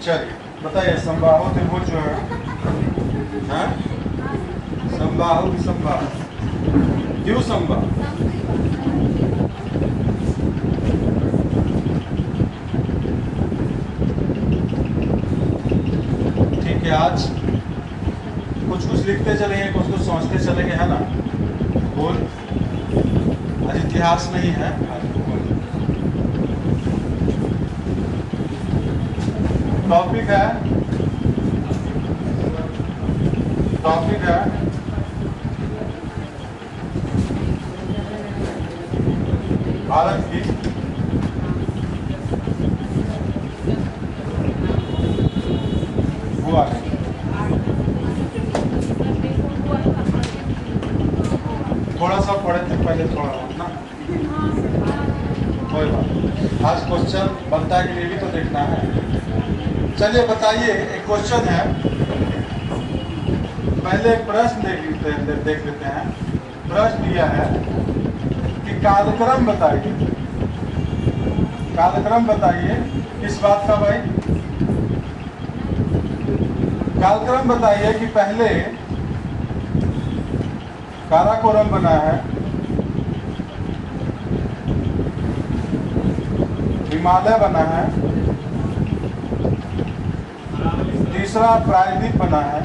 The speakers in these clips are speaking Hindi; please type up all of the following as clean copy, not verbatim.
चलिए बताइए, समबाहु त्रिभुज जो है, हाँ? समबाहु विसमबाहु, क्यों समबाहु? ठीक है, आज कुछ कुछ लिखते चलेंगे, कुछ कुछ सोचते चलेंगे, है ना? भूगोल आज इतिहास नहीं है, आज भूगोल। टॉपिक है भारत की भू आकृति। थोड़ा सा पढ़े थे पहले, थोड़ा ना, कोई बात। आज क्वेश्चन बनता है कि नहीं भी तो देखना है। चलिए बताइए, एक क्वेश्चन है, पहले एक प्रश्न देख लेते हैं। प्रश्न दिया है कि कालक्रम बताइए किस बात का भाई? कालक्रम बताइए कि पहले काराकोरम बना है, हिमालय बना है, तीसरा प्रायद्वीप बना है,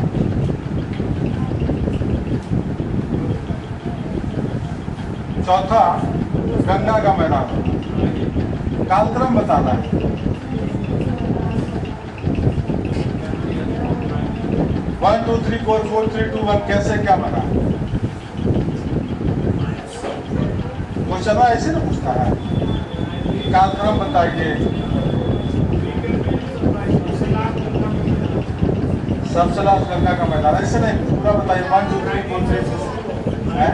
चौथा गंगा का मैदान। कालक्रम बताना है। One two three four four three two one, कैसे क्या बना? क्वेश्चन ऐसे ना पूछता है, कालक्रम बताइए। सबसे लास्ट गंगा का मैदान, ऐसे नहीं, पूरा बताइए। 1 2 3 4 5 है।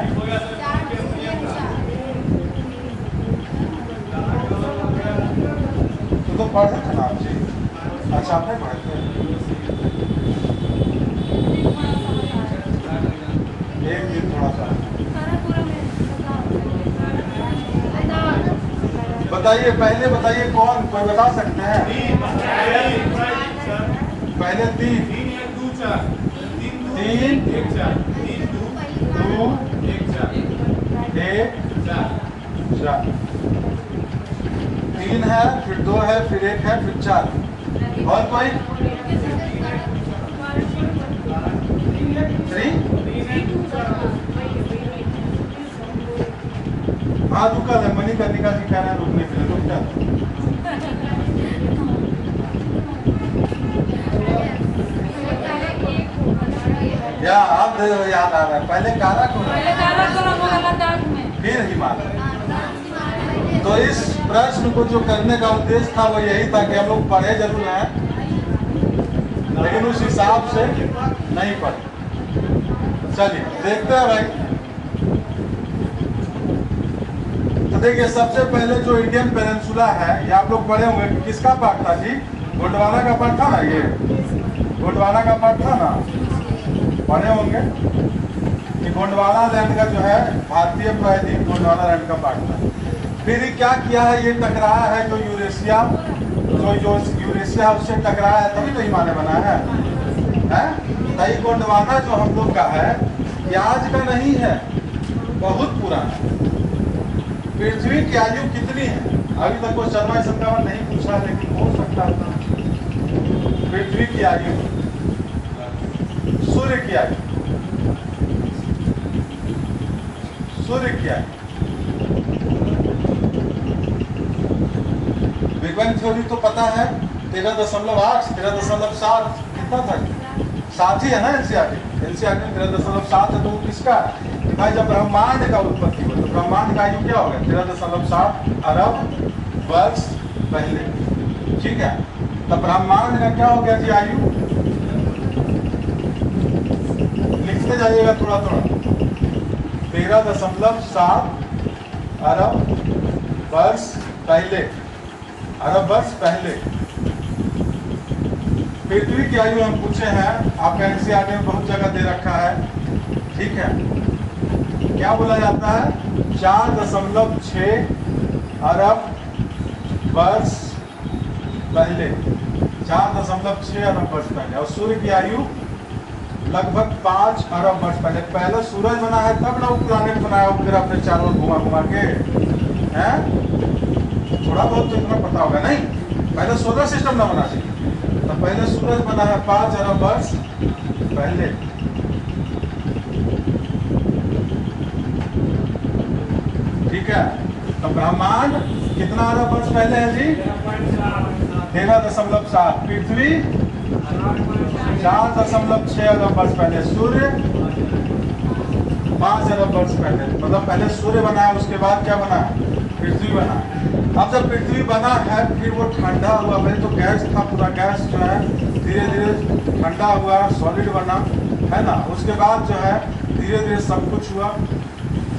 तो पढ़े थे ना आप जी? अच्छा, आपने पढ़े थे? एक दिन थोड़ा सा बताइए, पहले बताइए कौन, कोई बता सकते हैं? पहले तीन, 3 है, फिर 2 है, फिर 1 है, फिर 4। और कोई? 3? हाँ, रुका है, मणिकर्णिका जी कह रहे हैं रुकने के लिए, रुक जा। या अब याद आ रहा है, पहले काराकोरम, फिर हिमालय। तो इस प्रश्न को जो करने का उद्देश्य था वो यही था कि हम लोग पढ़े जरूर हैं, लेकिन उस हिसाब से नहीं पढ़े। चलिए देखते हैं भाई। तो देखिए, सबसे पहले जो इंडियन पेनिनसुला है, ये आप लोग पढ़े होंगे कि किसका पार्ट था जी? गोंडवाना का पार्ट था ना, ये गोंडवाना का पार्ट था ना, पढ़े होंगे कि गोंडवाना लैंड का जो है भारतीय प्रायद्वीप गोंडवाना लैंड का पार्ट था। फिर क्या किया है, ये टकराया है जो यूरेशिया उससे टकराया है, तभी तो हिमालय बना है। तो गोंडवाना जो हम लोग का है, ये आज का नहीं है, बहुत पुराना। पृथ्वी की आयु कितनी है? अभी तक वो शर्मा संक्रमण नहीं पूछा, लेकिन हो सकता था। पृथ्वी की आयु, सूर्य की आयु, बिग बैंग थ्योरी तो पता है, 13.8, 13.7 कितना था? 7 ही है ना। एनसीईआरटी में 13.7 है। तो किसका भाई? जब ब्रह्मांड का उत्पत्ति हुआ तो ब्रह्मांड का आयु क्या हो गया? 13.7 अरब वर्ष पहले। ठीक है, तो ब्रह्मांड का क्या हो गया जी आयु? लिखते जाइएगा थोड़ा थोड़ा। 13.7 अरब वर्ष पहले, पृथ्वी की आयु हम पूछे हैं, आपका एनसीईआरटी में बहुत जगह दे रखा है। ठीक है, क्या बोला जाता है? 4.6 अरब वर्ष पहले, 4.6 अरब वर्ष पहले। और सूर्य की आयु लगभग 5 अरब वर्ष पहले। पहले सूरज बना है तब ना वो प्लानिट बनाया उपग्रह अपने चारों घुमा घुमा के, हैं? थोड़ा बहुत तो इतना पता होगा नहीं? पहले सोलर सिस्टम ना बना चाहिए, तो पहले सूरज बना है 5 अरब वर्ष पहले। ठीक है, तो ब्रह्मांड कितना अरब वर्ष पहले है जी? 13.7। पृथ्वी 4.6 अरब वर्ष पहले। सूर्य 5 अरब वर्ष पहले। मतलब पहले सूर्य बना है, उसके बाद क्या बना है? पृथ्वी बना है। अब जब पृथ्वी बना है फिर वो ठंडा हुआ। पहले तो गैस था, पूरा गैस जो है धीरे धीरे ठंडा हुआ, सॉलिड बना, है ना। उसके बाद जो है धीरे धीरे सब कुछ हुआ।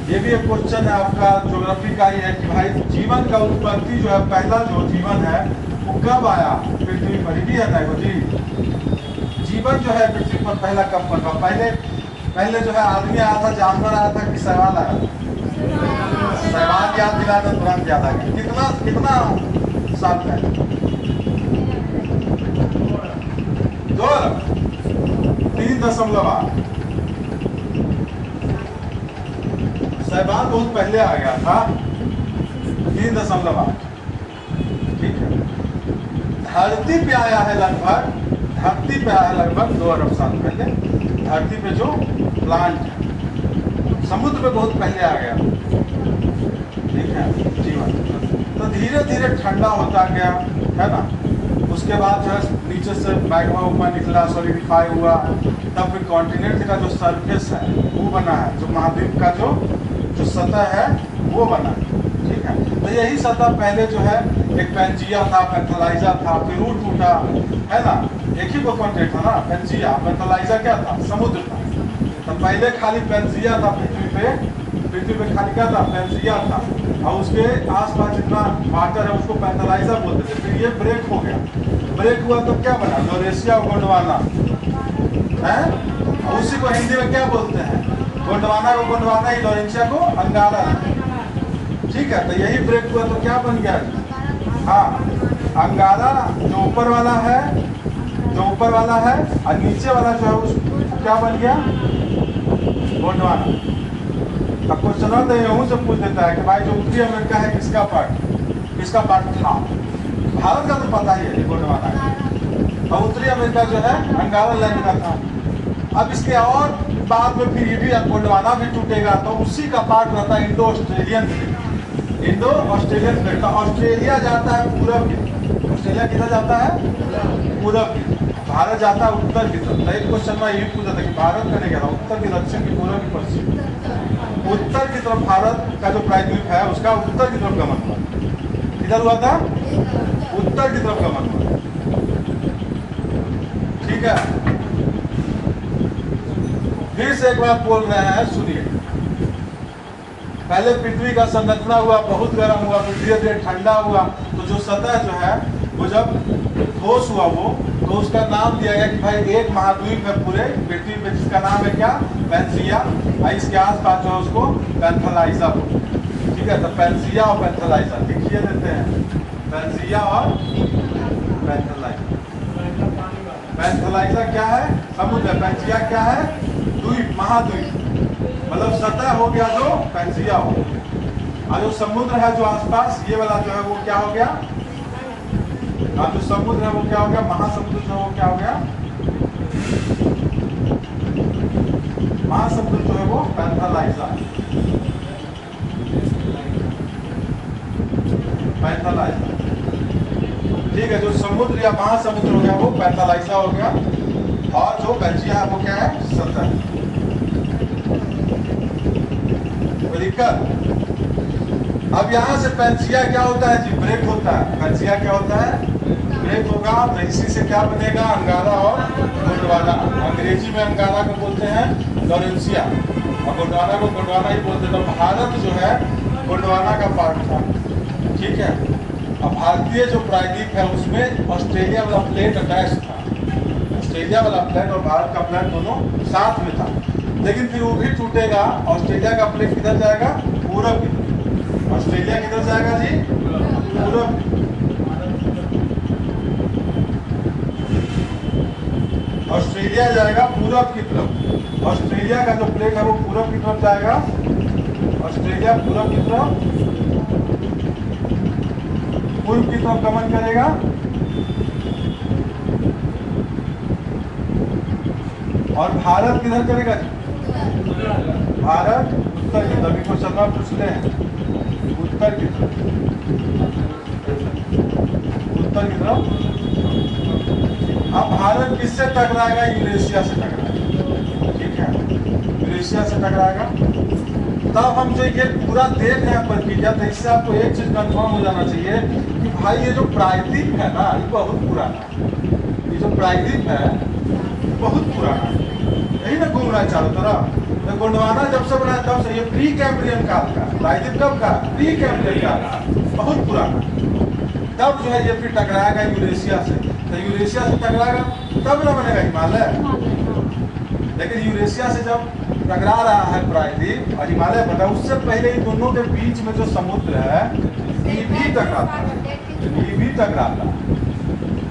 ये भी एक क्वेश्चन है आपका ज्योग्राफी का ही है कि भाई जीवन का उत्पत्ति जो है, पहला जो जीवन है वो कब आया पृथ्वी पर? ही है ना जी, जीवन जो है पृथ्वी पर पहला कब बना? पहले जो है आदमी आया था, जानवर आया था कि शैवाल आया था? शैवाल याद दिला तो तुरंत याद आ गया। कितना साल पहले? 2 अरब 3.8। शैवाल बहुत पहले आ गया था, 3.8। ठीक है, धरती पे आया है लगभग 2 अरब साल पहले। धरती पे जो प्लांट है, समुद्र पे बहुत पहले आ गया। ठीक है, जीवन तो धीरे धीरे ठंडा होता गया, है ना। उसके बाद जो है नीचे से मैग्मा ऊपर निकला, सॉलिडिफाई हुआ, तब फिर कॉन्टिनेंट का जो सरफेस है वो बना है, जो महाद्वीप का जो सतह है वो बना है। ठीक है, तो यही सतह पहले जो है एक पेंजिया था, पैंथेलाइजा था, फिर वो टूटा, है ना। एक ही कॉन्टिनेंट था ना, पेंजिया। पैंथेलाइजा क्या था? समुद्र था। तो पहले खाली पेंजिया था पृथ्वी पे खाली क्या था? पेंजिया था, और उसके आसपास जितना वाटर है उसको पैंथेलाइजा बोलते थे। फिर ये ब्रेक हो गया, ब्रेक हुआ तो क्या बना? लॉरेशिया और गोंडवाना, है। और उसी को हिंदी में क्या बोलते हैं? गोंडवाना को गोंडवाना ही, लॉरेशिया को अंगारा। ठीक है, तो यही ब्रेक हुआ तो क्या बन गया? हाँ, अंगारा जो ऊपर वाला है, और नीचे वाला जो है उसको क्या बन गया? गोंडवाना। अब क्वेश्चन तो यूं से पूछ देता है कि भाई जो उत्तरी अमेरिका है किसका पार्ट था? भारत का तो पता ही है गोंडवाना, और उत्तरी अमेरिका जो है अंगारा लैंड का था। अब इसके और बाद में फिर ये भी गोंडवाना भी टूटेगा, तो उसी का पार्ट रहता है इंडो ऑस्ट्रेलियन प्लेट। ऑस्ट्रेलिया जाता है पूरब की। ऑस्ट्रेलिया किधर जाता है? पूरब की। भारत जाता है उत्तर की तरफ। तो एक क्वेश्चन में ये पूछा था कि भारत का नहीं गया, उत्तर की, दक्षिण की, पूरब की, पश्चिम। उत्तर की तरफ भारत का जो प्रायद्वीप है उसका उत्तर की तरफ गमन हुआ। किधर हुआ था? उत्तर की तरफ गमन हुआ। ठीक है, फिर से एक बात बोल रहे हैं, सुनिए। पहले पृथ्वी का संरचना हुआ, बहुत गर्म हुआ, फिर धीरे धीरे ठंडा हुआ। तो जो सतह जो है वो जब ठोस हुआ वो, तो उसका नाम दिया गया कि भाई एक महाद्वीप है पूरे पृथ्वी पे, जिसका नाम है क्या? पेंजिया। इसके आसपास जो है उसको पैंथेलाइजा बोलते हैं। ठीक है, तो पेंजिया और पैंथेलाइजा लिखिए देते हैं, पेंजिया और पैंथेलाइजा। पैंथेलाइजा क्या है? समुद्र। पेंजिया क्या है? द्वीप, महाद्वीप। मतलब सतह हो गया जो पेंजिया हो, और जो समुद्र है जो आसपास, ये वाला जो है वो क्या हो गया? जो समुद्र है वो क्या हो गया? महासमुद्र जो है वो क्या हो गया? महासमुद्र जो है वो पैंथेलाइजा। ठीक है, जो समुद्र या महासमुद्र हो गया वो पैंथेलाइजा हो गया, और जो पेंजिया है वो क्या है? सतह। दिक्कत। अब यहाँ से पेंजिया क्या होता है जी? ब्रेक होता है। पेंजिया क्या होता है? ब्रेक होगा, तो इसी से क्या बनेगा? अंगारा और गोंडवाना। अंग्रेजी में अंगारा को बोलते हैं लॉरेशिया, और गोंडवाना को गोंडवाना ही बोलते हैं। तो भारत जो है गोंडवाना का पार्ट था। ठीक है, अब भारतीय जो प्रायद्वीप है उसमें ऑस्ट्रेलिया वाला प्लेट अटैच था। ऑस्ट्रेलिया वाला प्लेट और भारत का प्लेट दोनों साथ में था, लेकिन फिर वो भी टूटेगा। ऑस्ट्रेलिया का प्लेट किधर जाएगा? पूरब की। ऑस्ट्रेलिया किधर जाएगा जी? पूरब। ऑस्ट्रेलिया जाएगा पूरब की तरफ। ऑस्ट्रेलिया का जो प्लेट है वो पूरब की तरफ जाएगा। ऑस्ट्रेलिया पूरब की तरफ, पूर्व की तरफ गमन करेगा। और भारत किधर करेगा? भारत उत्तर की तरफ। इनको चलना पूछ ले, उत्तर की तरफ, उत्तर की तरफ। अब भारत किससे टकराएगा? यूरेशिया से टकराएगा। ठीक है, यूरेशिया से टकराएगा। तब हम जो ये पूरा देख रहे हैं प्रक्रिया, तो इससे आपको एक चीज कंफर्म हो जाना चाहिए कि भाई ये जो प्रायद्वीप है ना, ये बहुत पुराना है। ये जो प्रायद्वीप है बहुत पुराना है, यही ना घूम रहा है चारों तरफ। तो गोंडवाना जब से बना तब से, ये प्री कैम्ब्रियन काल का, प्रायद्वीप कब का? प्री कैम्ब्रियन काल का, बहुत पुराना। तब जो है ये फिर टकराएगा यूरेशिया से। तो यूरेशिया से टकराएगा तब ना बनेगा हिमालय। लेकिन यूरेशिया से जब टकरा रहा है प्रायद्वीप और हिमालय बना, उससे पहले इन दोनों के बीच में जो समुद्र है ये भी टकराता है, ये भी टकराता है।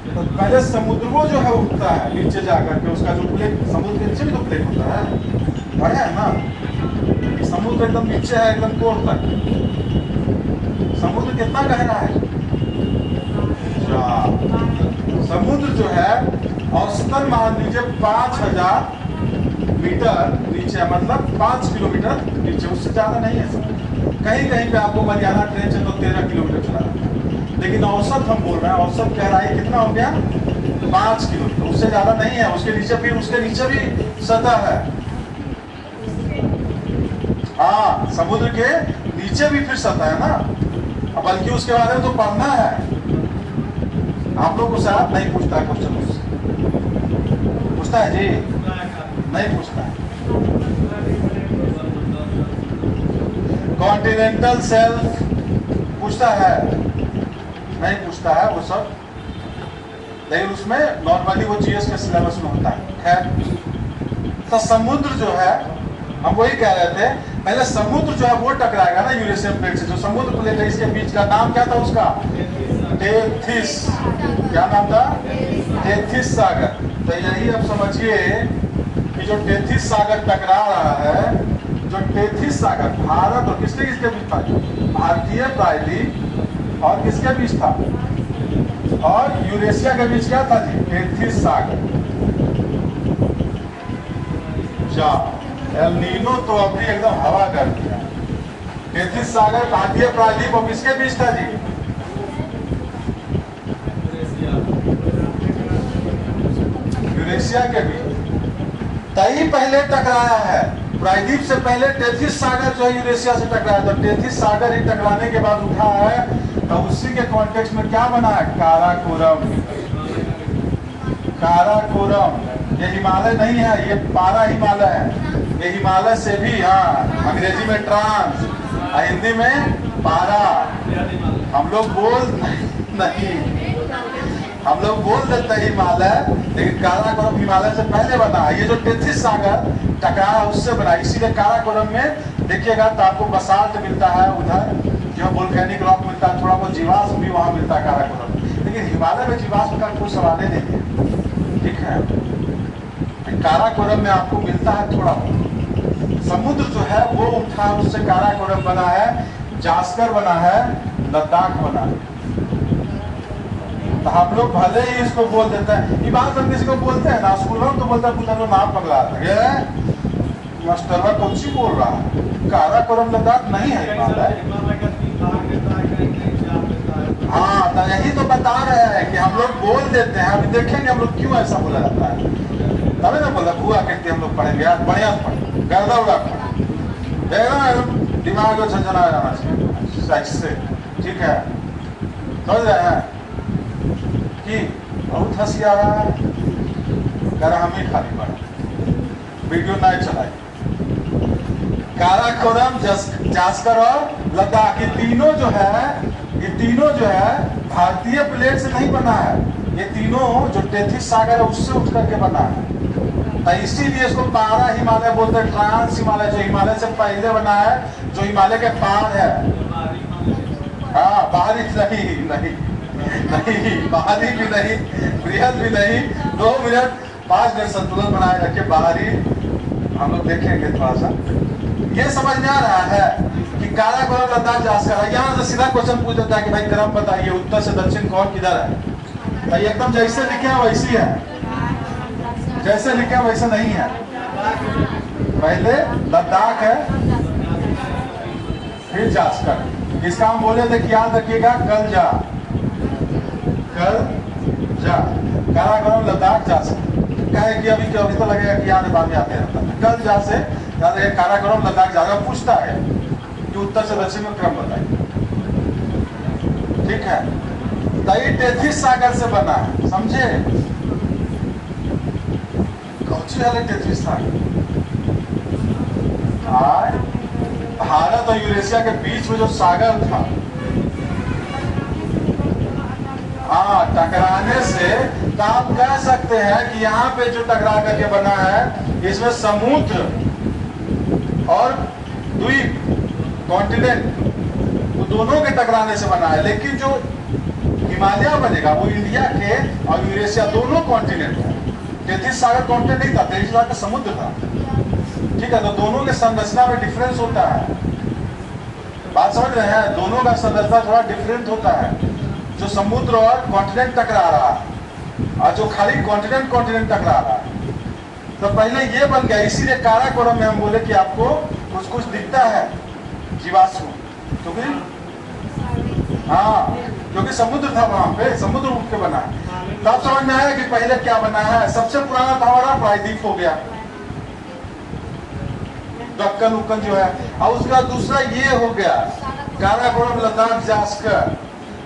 तो पहले समुद्र वो जो है उठता है नीचे जाकर के, उसका जो प्लेट, समुद्र के नीचे भी तो प्लेट होता है, बढ़िया है ना। समुद्र एकदम नीचे है, एकदम कोर तक। समुद्र कितना गहरा है? समुद्र जो है औसतन मान लीजिए 5000 मीटर नीचे, मतलब 5 किलोमीटर नीचे, उससे ज्यादा नहीं है। कहीं कहीं पे आपको मरियाना ट्रेंच है तो 13 किलोमीटर चला रहा है, लेकिन औसत हम बोल रहे हैं, औसत गहराई कितना हो गया? 5 किलोमीटर, उससे ज्यादा नहीं है। उसके नीचे फिर उसके नीचे भी सतह है। हाँ, समुद्र के नीचे भी फिर सतह है ना, बल्कि उसके बारे में तो पढ़ना है। आप लोग को शायद नहीं पूछता क्वेश्चन, उससे पूछता है जी? नहीं पूछता है। कॉन्टिनेंटल शेल्फ पूछता है? नहीं पूछता है वो सब, लेकिन उसमें नॉर्मली वो जीएस के सिलेबस में होता है। खैर, तो समुद्र जो है, हम वही कह रहे थे, पहले समुद्र जो है वो टकराएगा ना यूरेशियन प्लेट से। जो समुद्र प्लेट है इसके बीच का नाम क्या था उसका? टेथिस। क्या नाम था? टेथिस सागर। तो यही अब समझिए कि जो टेथिस सागर टकरा रहा है, जो टेथिस सागर भारत और किसके किसके बीच था? भारतीय प्रायद्वीप और किसके बीच था? और यूरेशिया के बीच क्या था जी? टेथिस सागर। जा एल नीनो तो अभी एकदम हवा कर दिया। टेथिस सागर भारतीय प्रायद्वीप और किसके बीच था जी? यूरेशिया के बीच। तई पहले टकराया है, प्रायद्वीप से पहले टेथिस सागर जो है यूरेशिया से टकराया। तो टेथिस सागर ही टकराने के बाद उठा है, तो उसी के कॉन्टेक्स्ट में क्या बना है? काराकोरम। काराकोरम ये हिमालय नहीं है, ये पारा हिमालय है। ये हिमालय से भी, हाँ, अंग्रेजी में ट्रांस, हिंदी में पारा। हम लोग हम लोग बोल देते हैं हिमालय, लेकिन काराकोरम हिमालय से पहले बना है। ये जो टेथिस सागर टकराया उससे बना, इसीलिए काराकोरम में देखिएगा तो आपको बसाल्ट मिलता है, उधर जो वोल्केनिक रॉक मिलता है, थोड़ा बहुत जीवाश्म भी वहाँ मिलता है काराकोरम। लेकिन हिमालय में जीवाश्म का कोई सवाल नहीं है, ठीक है। काराकोरम में आपको मिलता है थोड़ा बहुत। समुद्र जो है वो उठा, उससे काराकोरम बना है, जास्कर बना है, लद्दाख बना है। तो हम लोग भले ही इसको बोल देते हैं, ये बात हम किसी को बोलते हैं ना, स्कूल में तो बोलता है तो नाम पकड़ा था, मास्टरवा कौन सी बोल रहा है? काराकोरम लद्दाख नहीं है हिमालय। हाँ, तो यही तो बता रहे हैं कि हम लोग बोल देते हैं। अभी देखेंगे हम लोग क्यों ऐसा बोला जाता है, तभी ना बोला बुआ कहते हम लोग पढ़ेंगे यार, बढ़िया पढ़े, गर्दा उड़ा पढ़े, देखना दिमाग को झंझना जाना चाहिए से, ठीक है। समझ रहे हैं कि बहुत हंसी आ रहा है, कर हम ही खाली पड़ा, वीडियो नहीं चलाई। काराकोरम, जास्कर और लद्दाख, ये तीनों जो है भारतीय प्लेट से नहीं बना है। ये तीनों जो टेथिस सागर है उससे उठ करके बना है। तो इसीलिए इसको पारा हिमालय बोलते हैं, ट्रांस हिमालय, जो हिमालय से पहले बना है, जो हिमालय के पार है। हाँ, बाहरी नहीं, बाहरी भी नहीं, बृहद भी नहीं। 2 मिनट 5 मिनट संतुलन बनाए रखे। बाहरी हम लोग देखेंगे थोड़ा सा। ये समझ में आ रहा है कि काराकोरम लद्दाख जास्कर, यहाँ से सीधा क्वेश्चन पूछ देता है कि भाई क्रम बताइए, उत्तर से दक्षिण कौन किधर है। भाई एकदम जैसे लिखे हैं वैसी है, जैसे लिखे हैं वैसे नहीं है। पहले लद्दाख है फिर जास्कर। इसका हम बोले थे कि याद रखिएगा कल जा, कल जा, काराकोरम लद्दाख जास्कर। कहे कि अभी तो लगेगा कि यहाँ बाद में आते रहता है। कल जा से याद रखिए काराकोरम लद्दाख जाकर पूछता है कि उत्तर से दक्षिण में क्रम बताइए। ठीक है, तई टेथिस सागर से बना है, समझे? कौची वाले टेथिस सागर? भारत और यूरेशिया के बीच में जो सागर था, हाँ, टकराने से तो आप कह सकते हैं कि यहाँ पे जो टकरा करके बना है इसमें समुद्र और द्वीप, कॉन्टिनेंट, वो दोनों के टकराने से बना है। लेकिन जो हिमालय बनेगा वो इंडिया के और यूरेशिया दोनों कॉन्टिनेंट है। टेथिस सागर कॉन्टिनेंट नहीं था, टेथिस सागर समुद्र था। ठीक है, तो दोनों के संरचना में डिफरेंस होता है। बात समझ रहे हैं? दोनों का संरचना थोड़ा डिफरेंट होता है। जो समुद्र और कॉन्टिनेंट टकरा रहा है और जो खाली कॉन्टिनेंट टकरा रहा है। तो पहले ये बन गया, इसीलिए काराकोरम में हम बोले कि आपको कुछ कुछ दिखता है जीवाश्म, क्योंकि हाँ, क्योंकि समुद्र था वहां पे, समुद्र उठ के बना है। तब समझ में आया कि पहले क्या बना है। सबसे पुराना था हमारा प्रायद्वीप हो गया, दक्कन उक्कन जो है, और उसका दूसरा ये हो गया काराकोरम लद्दाख जास्कर।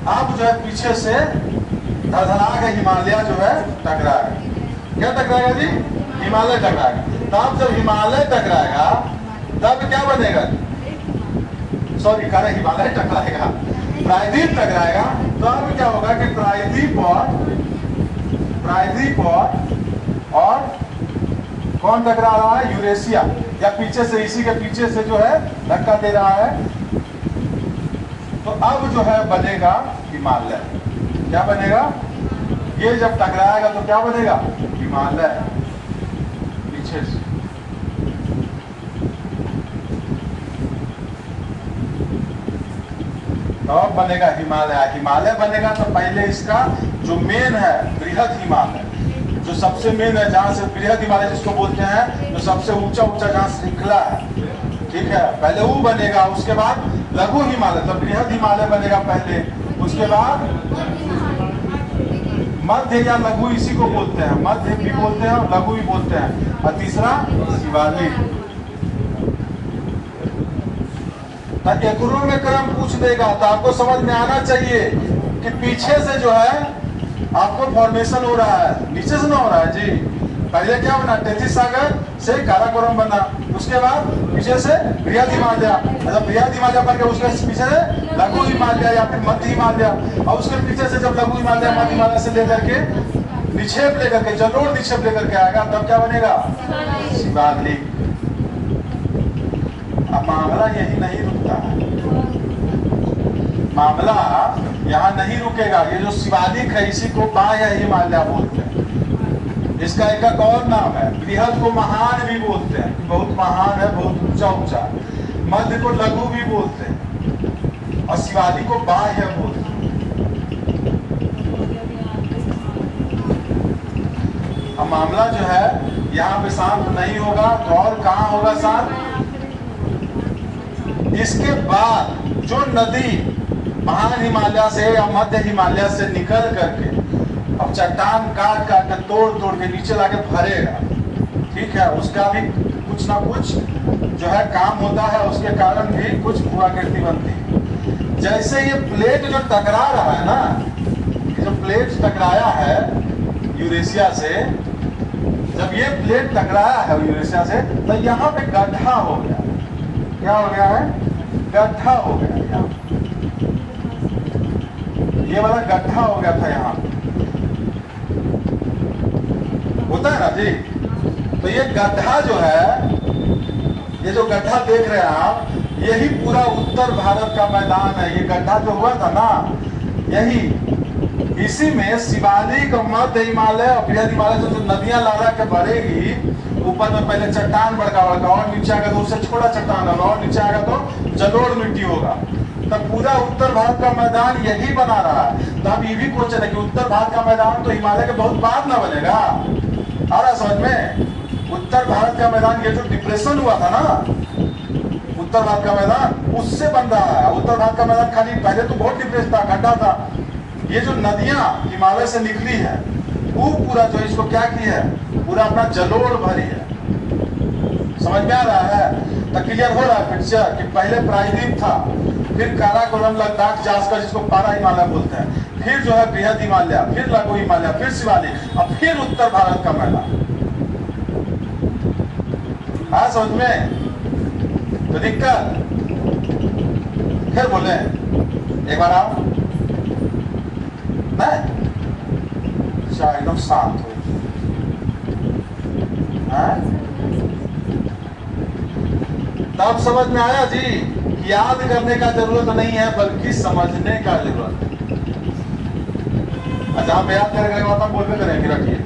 अब जो है पीछे से धड़धड़ा के हिमालय जो है टकराएगा। क्या टकराएगा जी? हिमालय टकराएगा। तब जब हिमालय टकराएगा तब क्या बनेगा? सॉरी, कह रहे हिमालय टकराएगा, प्रायद्वीप टकराएगा। तो अब क्या होगा कि प्रायद्वीप और कौन टकरा रहा है? यूरेशिया, या पीछे से, इसी के पीछे से जो है धक्का दे रहा है। तो अब जो है बनेगा हिमालय। क्या बनेगा? ये जब टकराएगा तो क्या बनेगा? हिमालय पीछे से। तो अब बनेगा हिमालय। हिमालय बनेगा तो पहले इसका जो मेन है बृहद हिमालय, जो सबसे मेन है, जहां से बृहद हिमालय जिसको बोलते हैं, जो सबसे ऊंचा जहां श्रृंखला है, ठीक है, पहले वो बनेगा। उसके बाद लघु हिमालय, तो बृहद हिमालय बनेगा पहले। उसके बाद मध्य या लघु, इसी को बोलते हैं, मध्य भी बोलते हैं और लघु भी बोलते हैं। और तीसरा शिवालिक। तो एकरों में क्रम पूछ देगा तो आपको समझ में आना चाहिए कि पीछे से जो है आपको फॉर्मेशन हो रहा है, नीचे से ना हो रहा है जी। पहले क्या बना? टेथिस सागर से काराकोरम बना, उसके बाद पीछे से बृहद हिमालय, मतलब बृहद हिमालय बन के उसके पीछे से लघु हिमालय या फिर मध्य हिमालय, और उसके पीछे से जब लघु हिमालय मध्य हिमालय से लेकर के निक्षेप लेकर के, जलोढ़ निक्षेप लेकर के आएगा, तब क्या बनेगा? शिवालिक। अब मामला यही नहीं रुकता है, मामला यहाँ नहीं रुकेगा। ये जो शिवालिक है इसी को बाह्य हिमालय बोलते हैं। इसका एक और नाम है, बृहद को महान भी बोलते हैं, बहुत महान है, बहुत ऊंचा। मध्य को लघु भी बोलते हैं और शिवालिक को बाह्य बोलते हैं। अब मामला जो है यहाँ पे शांत नहीं होगा तो और कहाँ होगा शांत? इसके बाद जो नदी महान हिमालय से या मध्य हिमालय से निकल करके अब चट्टान काट के तोड़ के नीचे लाके भरेगा, ठीक है, उसका भी कुछ ना कुछ जो है काम होता है, उसके कारण भी कुछ भूआकृति बनती है। जैसे ये प्लेट जो टकरा रहा है ना, ये जो प्लेट टकराया है यूरेशिया से, जब ये प्लेट टकराया है यूरेशिया से तो यहाँ पे गड्ढा हो गया। क्या हो गया है? गड्ढा हो गया। यहाँ ये वाला गड्ढा हो गया था, यहाँ होता है ना जी। तो ये गड्ढा जो है, ये जो गड्ढा देख रहे हैं आप, यही पूरा उत्तर भारत का मैदान है। ये गड्ढा जो हुआ था ना, यही इसी में शिवालिक, मध्य हिमालय और बृहद हिमालय जो नदियां ला के बढ़ेगी, ऊपर में पहले चट्टान बड़का बड़का, और नीचे आएगा तो उससे छोटा चट्टान होगा, और नीचे आएगा तो जलोढ़ मिट्टी होगा। तब पूरा उत्तर भारत का मैदान यही बना रहा है। तो अब ये भी क्वेश्चन है कि उत्तर भारत का मैदान तो हिमालय के बहुत बाद ना बनेगा। आ रहा समझ में? उत्तर भारत का मैदान, ये जो डिप्रेशन हुआ था ना उत्तर भारत का मैदान, उससे बन रहा है। उत्तर भारत का मैदान खाली पहले तो बहुत डिप्रेस था, गड्ढा था। ये जो नदियां हिमालय से निकली है वो पूरा जो इसको क्या की है, पूरा अपना जलोढ़ भरी है। समझ में आ रहा है? तो क्लियर हो रहा है पिक्चर कि पहले प्रायद्वीप था, फिर काराकोरम, लद्दाख, जास्कर जिसको पारा हिमालय बोलते हैं, फिर जो है बृहद हिमालय, फिर लघु हिमालय, फिर शिवालिक, और फिर उत्तर भारत का मैदान। हाँ समझ में? तो दिक्कत फिर बोले एक बार आओ नहीं, एकदम शांत हो। तब समझ में आया जी, याद करने का जरूरत नहीं है बल्कि समझने का जरूरत है। जहां पे याद करेंगे वहां बोल भी करेंगे, रखिए।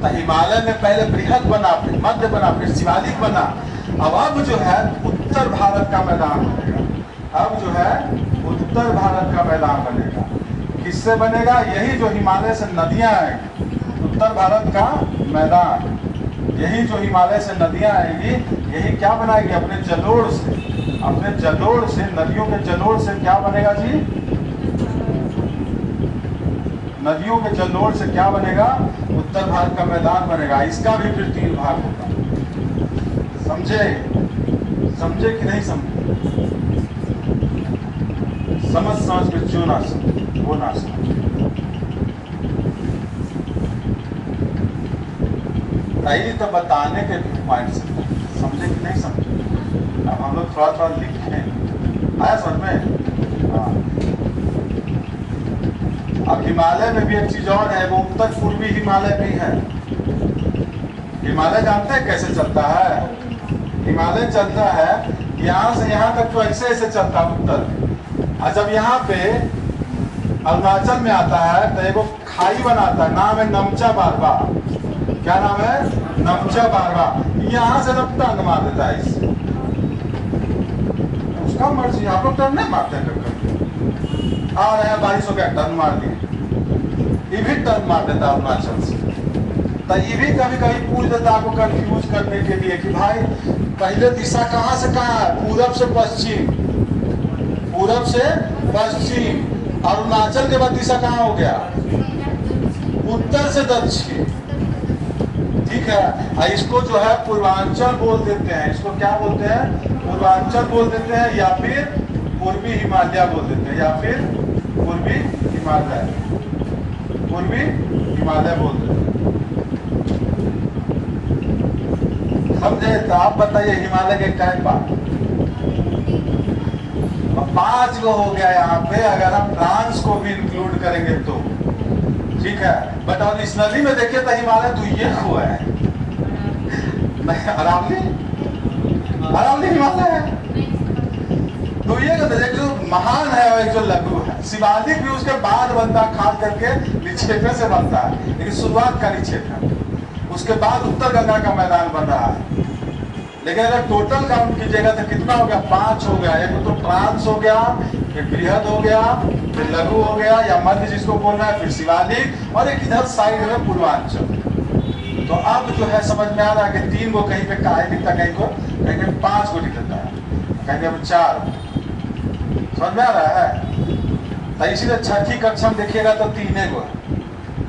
तो हिमालय में पहले बृहद बना, फिर मध्य बना, फिर शिवालिक बना। अब जो है उत्तर भारत का मैदान बनेगा। अब जो है उत्तर भारत का मैदान बनेगा। किससे बनेगा? यही जो हिमालय से नदियां आएंगी, उत्तर भारत का मैदान, यही जो हिमालय से नदियां आएंगी, यही क्या बनाएगी? अपने जलोढ़ से, अपने जलोढ़ से, नदियों के जलोढ़ से क्या बनेगा जी? नदियों के जलोढ़ से क्या बनेगा? उत्तर भारत का मैदान बनेगा। इसका भी फिर 3 भाग होगा। समझे? समझे कि नहीं समझे? समझ के जो ना समझ वो ना समझ। नहीं तो बताने के पॉइंट से समझे कि नहीं समझे? अब हम लोग थोड़ा थोड़ा लिखे, आया समझ में? हाँ। अब हिमालय में भी एक चीज और है, वो उत्तर पूर्वी हिमालय भी है। हिमालय जानते हैं कैसे चलता है? हिमालय चलता है यहाँ से यहाँ तक, तो ऐसे ऐसे चलता है उत्तर। और जब यहाँ पे अरुणाचल में आता है तो एगो खाई बनाता है, नाम है नमचा बारवा। क्या नाम है? नमचा बारवा। यहाँ से तब टर्न मार देता है इससे। उसका मर्जी, आप लोग टर्न नहीं मारते हैं कभी। आ रहे हैं बारिश हो गया, टर्न मार दिए। ये भी टर्न मार देता है अरुणाचल से। तो ये भी कभी कभी पूछ देता है आपको कंफ्यूज करने के लिए कि भाई पहले दिशा कहाँ से कहाँ है? पूरब से पश्चिम, पूरब से पश्चिम। अरुणाचल के बाद दिशा कहाँ हो गया? उत्तर से दक्षिण। ठीक है। इसको जो है पूर्वांचल बोल देते हैं। इसको क्या बोलते हैं? पूर्वांचल बोल देते हैं, या फिर पूर्वी हिमालय बोल देते हैं, या फिर पूर्वी हिमालय, पूर्वी हिमालय बोल देते हैं। समझे? तो आप बताइए हिमालय के कै पार्ट? 5 गो हो गया यहाँ पे, अगर हम फ्रांस को भी इंक्लूड करेंगे तो। ठीक है। बट और इस नदी में देखिए तो हिमालय तो ये हुआ है नहीं, अरावली, अरावली हिमालय है। तो ये एक जो महान है और एक जो लघु है। शिवालिक भी उसके बाद बनता है, खास करके निक्षेपे से बनता है, लेकिन शुरुआत का निक्षेप है। उसके बाद उत्तर गंगा का मैदान बन रहा है। लेकिन अगर टोटल काउंट कीजिएगा तो कितना हो गया? 5 हो गया। एक तो ट्रांस हो गया, फिर बृहद हो गया, फिर लघु हो गया या मध्य जिसको बोलना है, फिर शिवालिक, और एक इधर साइड में पूर्वांचल। तो अब जो है समझ में आ रहा है कि 3 गो कहीं पे का दिखता, कहीं को कहीं पे 5 गो दिख देता है, कहीं पे 4। समझ में आ रहा है? तो इसीलिए 6ठी कक्षा में देखिएगा तो 3 गो है।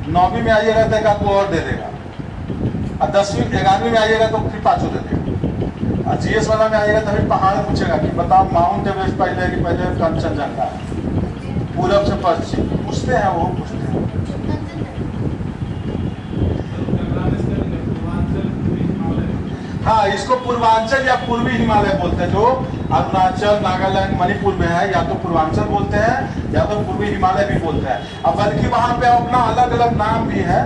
9वीं में आइएगा तो एक आपको और दे देगा, और 10वीं 11वीं में आइएगा तो फिर 5 दे देगा। GS वाला में आइएगा तो फिर पहाड़ पूछेगा कि बताओ माउंट एवरेस्ट पहले कि पहले कंचनजंगा? पूरब से पश्चिम पूछते हैं, वो पूछते हैं। हाँ, इसको पूर्वांचल या पूर्वी हिमालय बोलते हैं। जो अरुणाचल, नागालैंड, मणिपुर में है, या तो पूर्वांचल बोलते हैं या तो पूर्वी हिमालय भी बोलते हैं। अब बल्कि वहां पे अपना अलग अलग नाम भी है।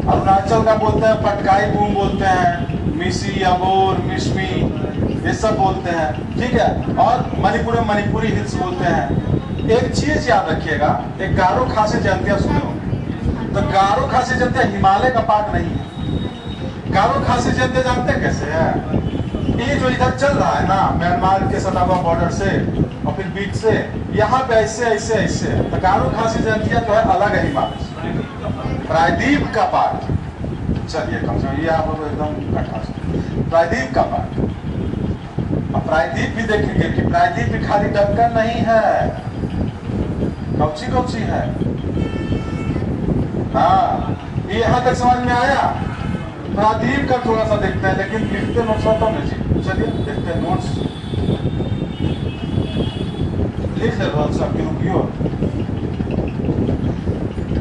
अरुणाचल का बोलते हैं पटकाई बूम बोलते हैं, मिसी, अबोर, मिश्मी, ये सब बोलते हैं। ठीक है। और मणिपुर में मणिपुरी हिल्स बोलते हैं। एक चीज याद रखिएगा, एक गारो खासी जयंतिया सुने होंगे, तो गारो खासी जयंतिया हिमालय का पार्ट नहीं है। गारो खासी जयंतिया जानते हैं कैसे है? ये जो इधर चल रहा है ना म्यांमार के सटा हुआ बॉर्डर से और फिर बीच से, यहाँ पे ऐसे ऐसे ऐसे, तो गारो खासी जयंतिया जो है अलग है हिमालय से, प्रायद्वीप का पार्ट। चलिए कम से कम ये आप लोग एकदम कठा प्रायद्वीप का पार्ट। अब प्रायद्वीप भी देखेंगे कि प्रायद्वीप भी खाली डक्कन नहीं है, कौची कौची है। हाँ, ये यहाँ तक समझ में आया। प्रायद्वीप का थोड़ा सा देखते हैं, लेकिन लिखते नोट्स आता हूँ जी। चलिए देखते हैं नोट्स लिख ले बहुत सा रुकियो।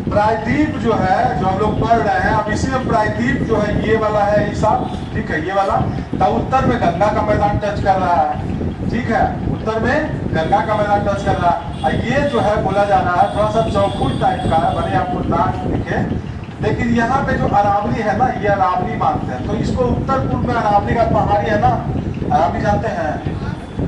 प्रायद्वीप जो है जो हम लोग पढ़ रहे हैं, अब इसी में प्रायद्वीप जो है ये वाला है हिसाब, ठीक है, ये वाला। तो उत्तर में गंगा का मैदान टच कर रहा है, ठीक है, उत्तर में गंगा का मैदान टच कर रहा है। और ये जो है बोला जा रहा है थोड़ा सा चौखुट टाइप का है, भले आपको नाम दिखे, लेकिन यहाँ पे जो अरावली है ना, ये अरावली मानते हैं। तो इसको उत्तर पूर्व में अरावली का पहाड़ी है ना, अरावली जानते हैं,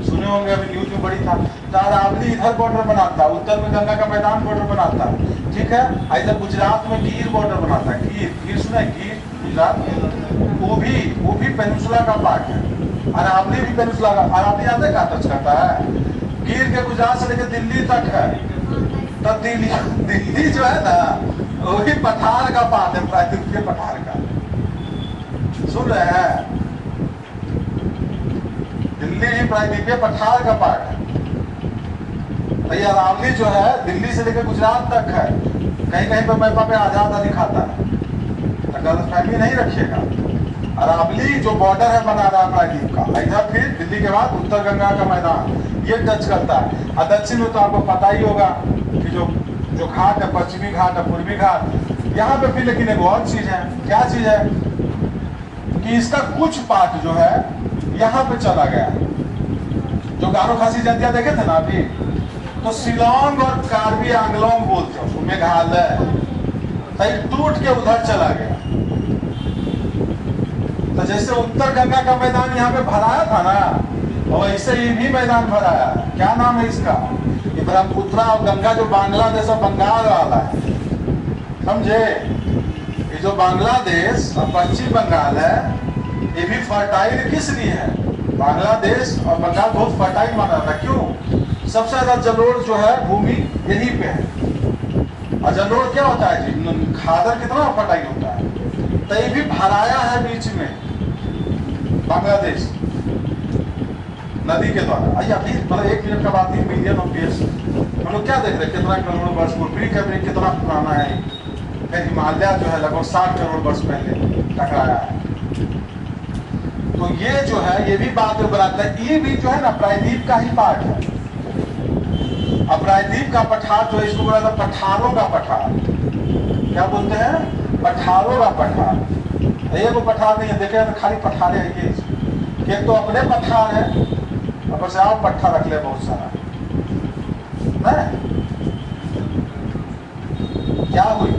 सुने होंगे, अभी न्यूज में बड़ी था। तो अरावली इधर बॉर्डर बनाता है, उत्तर में गंगा का मैदान बॉर्डर बनाता है, ठीक है। इधर गुजरात में गिर बॉर्डर बनाता है, गिर सुना है, गिर गुजरात में, वो भी पेनिनसुला का पार्ट है। अरावली भी पेनिनसुला का, अरावली जानते हैं कहाँ टच करता है? गिर के गुजरात से लेकर दिल्ली तक है। तो दिल्ली जो है ना, वही पठार का पार्ट है, प्रायद्वीप के पठार का। सुन रहे हैं? दिल्ली ही प्रायद्वीपीय पठार का पार्ट है। तो ये अरावली जो है दिल्ली से लेकर गुजरात तक है। कहीं कहीं पर मैपा पे आजाद दिखाता है, तो गलतफहमी नहीं रखिएगा। अरावली जो बॉर्डर है बना रहा है प्रायद्वीप का, इधर फिर दिल्ली के बाद उत्तर गंगा का मैदान ये टच करता है। और दक्षिण में तो आपको पता ही होगा कि जो घाट है, पश्चिमी घाट है, पूर्वी घाट। यहाँ पे फिर लेकिन एक और चीज है, क्या चीज है कि इसका कुछ पार्ट जो है यहाँ पे चला गया। जो गारो खासी जयंतिया देखे थे ना अभी, तो शिलोंग और कार्बी आंगलोंग बोलते हैं उसको, मेघालय, टूट के उधर चला गया। तो जैसे उत्तर गंगा का मैदान यहाँ पे भराया था ना, और ऐसे ही भी मैदान भराया। क्या नाम है इसका? ये ब्रह्मपुत्रा और गंगा जो बांग्लादेश और बंगाल वाला है, समझे? ये जो बांग्लादेश और पश्चिम बंगाल है, ये भी फर्टाइल किस लिए है? बांग्लादेश और बंगाल बहुत फर्टाइल माना था। क्यों? सबसे ज्यादा जलोढ़ जो है भूमि यहीं पे है। और जलोढ़ क्या होता है जी? खादर कितना फर्टाइल होता है। तो ये भी भराया है बीच में बांग्लादेश नदी के द्वारा। आइए अभी मतलब 1 मिनट का बात नहीं, मिलियन ऑफ ईयर्स हम लोग क्या देख रहे हैं, कितना करोड़ वर्ष पूर्व कितना पुराना है। फिर हिमालय जो है लगभग 60 करोड़ वर्ष पहले टकराया है। तो ये जो है ये भी बात में बनाता है, ये भी जो है ना प्रायद्वीप का ही पार्ट है। अब प्रायद्वीप का पठार जो है, इसको बोला था पठारों का पठार। क्या बोलते हैं? पठारों का पठार। ये वो पठार नहीं है, देखे तो खाली पठारे है। ये एक तो अपने पठार है, ऊपर से आप पट्ठा रख ले बहुत सारा है। क्या हुई?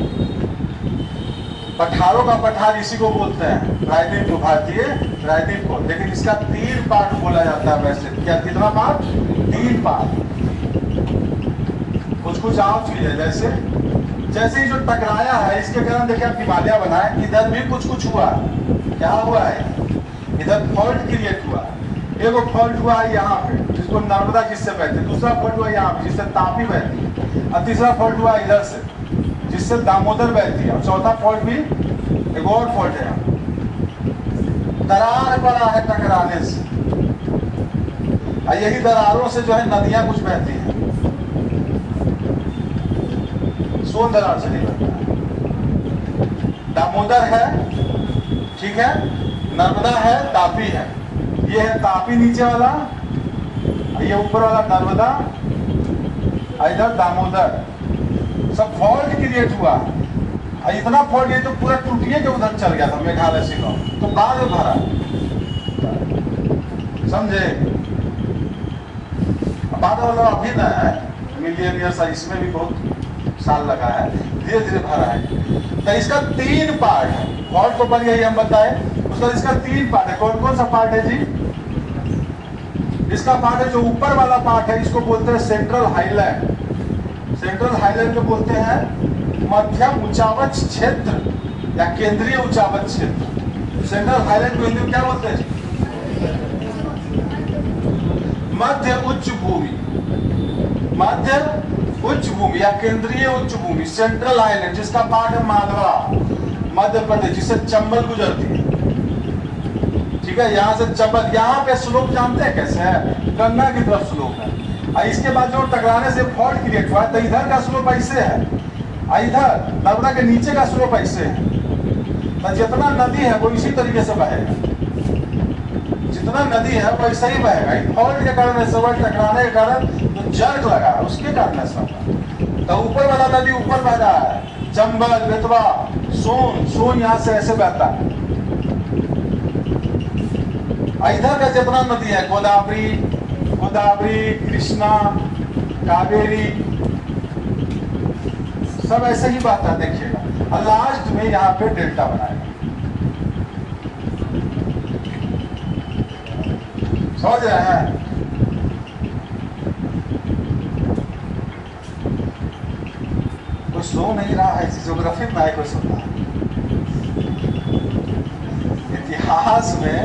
पठारों का पठार इसी को बोलते हैं, प्रायद्वीप को, भारतीय प्रायद्वीप को। लेकिन इसका 3 पार्ट बोला जाता है वैसे। क्या कितना पार्ट? 3 पार्ट। कुछ और चीज है, जैसे ही जो टकराया है इसके कारण देखिए आप हिमालय बना है, इधर भी कुछ हुआ। क्या हुआ है? इधर फॉल्ट क्रिएट हुआ। एक फॉल्ट हुआ है यहाँ पे जिसको नर्मदा जिससे बहती है, दूसरा फॉल्ट हुआ यहाँ पे जिससे तापी बहती है, और तीसरा फॉल्ट हुआ इधर से जिससे दामोदर बहती है, और चौथा फॉल्ट भी एक और फॉल्ट है। दरार पड़ा है टकराने से, और यही दरारों से जो है नदियां कुछ बहती हैं। सोन दरार से नहीं बहता है। दामोदर है, ठीक है, नर्मदा है, तापी है। ये है तापी नीचे वाला, ये ऊपर वाला नर्मदा, इधर दामोदर। सब फॉल्ट क्रिएट हुआ, और इतना फॉल्ट ये तो पूरा टूटिए के उधर चल गया था मेघालय शिलोंग, तो बाद में भरा। समझे? बाद वाला अभी ना है, मिलियन ईयर्स, इसमें भी बहुत साल लगा है, धीरे धीरे भरा है। तो इसका 3 पार्ट है। फॉल्ट तो बन यही हम बताए, उसका इसका 3 पार्ट है। कौन कौन सा पार्ट है जी? इसका पार्ट है जो ऊपर वाला पार्ट है, इसको बोलते हैं सेंट्रल हाईलैंड। सेंट्रल हाईलैंड को बोलते हैं मध्यम उच्चावच क्षेत्र या केंद्रीय उच्चावच क्षेत्र। सेंट्रल हाईलैंड को हिंदी में क्या बोलते हैं? मध्य उच्च भूमि, मध्य उच्च भूमि या केंद्रीय उच्च भूमि, सेंट्रल हाईलैंड, जिसका पार्ट है मालवा, मध्य प्रदेश, जिससे चंबल गुजरती है। ठीक है, यहाँ से चंबल, यहाँ पे स्लोप जानते हैं कैसे है? गंगा की तरफ स्लोप है, और इसके बाद जो टकराने से फॉल्ट क्रिएट हुआ है, तो इधर का स्लोप ऐसे है, इधर नर्मदा के नीचे का स्लोप ऐसे है। तो जितना नदी है वो इसी तरीके से बहेगा, जितना नदी है वो ऐसा ही बहेगा। फॉल्ट के कारण ऐसा हुआ, टकराने के कारण तो जर्क लगा, उसके कारण ऐसा हुआ। तो ऊपर वाला नदी ऊपर बह रहा है, चंबल, बेतवा, सोन, सोन यहाँ से ऐसे बहता है। इधर का जितना नदी है, गोदावरी, गोदावरी, कृष्णा, कावेरी, सब ऐसे ही बहता है, देखिएगा। और लास्ट में यहाँ पे डेल्टा बनाएगा। समझ रहे हैं? कोई सो नहीं रहा है, ज्योग्राफी में आए कोई सुनना है। इतिहास में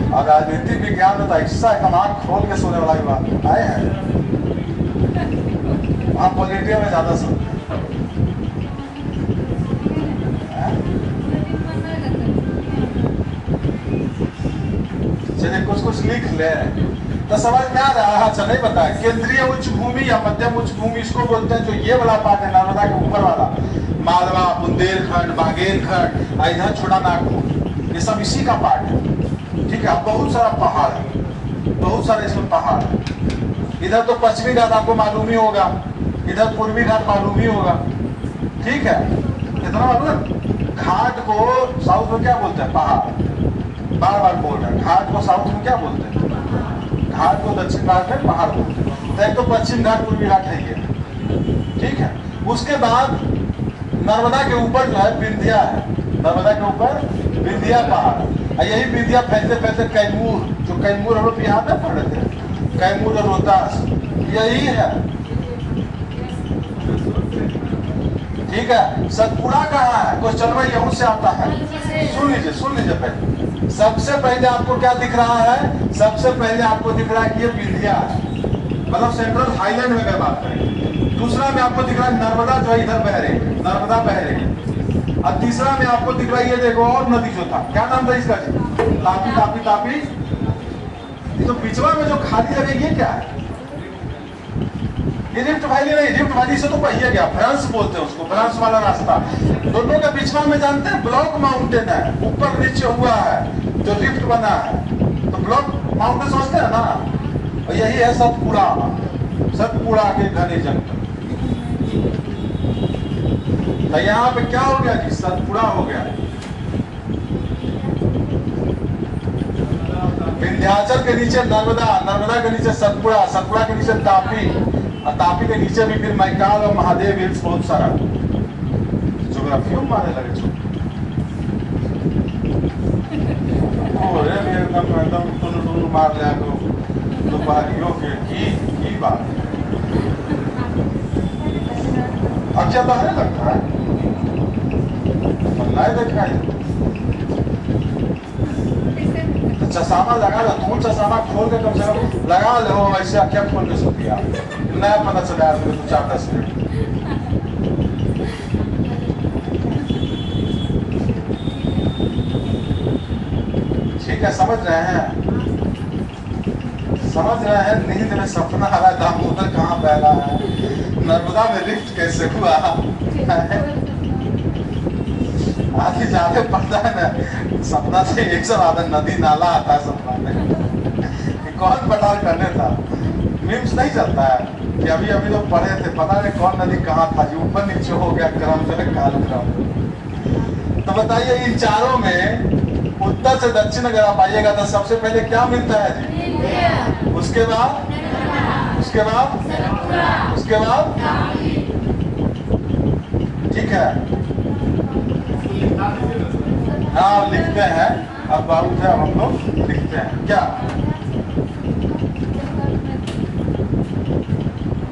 और राजनीति विज्ञान में तो ऐसा एक आंख खोल के सोने वाला बात आए हैं। वहां पॉलिटिया में ज्यादा सुनते हैं। चलिए कुछ कुछ लिख ले तो समझ में आ रहा है। अच्छा नहीं बताया, केंद्रीय उच्च भूमि या मध्यम उच्च भूमि इसको बोलते हैं, जो ये वाला पार्ट है नर्मदा के ऊपर वाला, मालवा, बुंदेलखंड, बागेलखंड, इधर छोटा नागपुर, ये सब इसी का पार्ट है। ठीक है, बहुत सारा पहाड़ है, बहुत सारे इसमें पहाड़ है। इधर तो पश्चिमी घाट आपको मालूम ही होगा, इधर पूर्वी घाट मालूम ही होगा। ठीक है, इतना मालूम है। घाट को साउथ में क्या बोलते हैं? पहाड़। बार बार बोल रहे हैं, घाट को साउथ में क्या बोलते हैं? घाट को दक्षिण घाट में पहाड़ बोलते हैं। तो एक तो पश्चिम घाट, पूर्वी घाट है ये। ठीक है, उसके बाद नर्मदा के ऊपर जो है विंध्या है, नर्मदा के ऊपर विंध्या पहाड़। यही विंध्या फैलते फैलते कैमूर, जो कैमूर हम लोग यहाँ पे पढ़ रहे थे, कैमूर और रोहतास, यही है। ठीक है, सतपुड़ा कहाँ है? क्वेश्चन में यहूं से आता है। सुन लीजिए पहले। सबसे पहले आपको क्या दिख रहा है? सबसे पहले आपको दिख रहा है कि ये विंध्या है, मतलब सेंट्रल हाईलैंड में अगर बात करें। दूसरा में आपको दिख रहा है नर्मदा जो है इधर बह रही है, नर्मदा बह रही है। और तीसरा में आपको दिख रहा है, ये देखो और नदी जो था, क्या नाम था इसका? तापी, तापी, तापी। तो पिछवा में जो खाली जगह ये क्या है? ये रिफ्ट वैली नहीं, रिफ्ट वैली से तो पहिए गया, फ्रांस बोलते हैं उसको, फ्रांस वाला रास्ता। दोनों के बीच में जानते हैं ब्लॉक माउंटेन है, ऊपर नीचे हुआ है, जो रिफ्ट बना है। तो ब्लॉक माउंटेन समझते हैं ना, और यही है सतपुड़ा, सतपुड़ा के घने जंगल। तो यहाँ पे क्या हो गया जी? सतपुड़ा हो गया। विंध्याचल के नीचे नर्मदा, नर्मदा के नीचे सतपुड़ा, सतपुड़ा के नीचे तापी, और तापी के नीचे भी फिर मैकाल और महादेव हिल्स, बहुत सारा। ज्योग्राफियों में मारने लगे छो। एकदम टुन मार लिया दोपहरियों के की बात है। अब क्या बहने लगता है? देखा है तो चश्मा लगा लो, तुम चश्मा खोल के कम से कम लगा लो, ऐसे क्या खोल के सो दिया, नया पता चला तो 4-10 मिनट। ठीक है, समझ रहे हैं? समझ रहे हैं? नींद में सपना आ रहा है दामोदर कहाँ बह रहा है, नर्मदा में रिफ्ट कैसे हुआ। आगे जाके पता है ना, सपना से एक सब आता नदी नाला आता है सपना में। कौन पता करने था, मीम्स नहीं चलता है कि अभी अभी तो पढ़े थे, पता नहीं कौन नदी कहाँ था, जो ऊपर नीचे हो गया, क्रम जो है काल क्रम। तो बताइए इन चारों में उत्तर से दक्षिण अगर आप आइएगा तो सबसे पहले क्या मिलता है जी? उसके बाद ठीक है, हाँ लिखते हैं। अब बाबू थे हम लोग लिखते हैं क्या?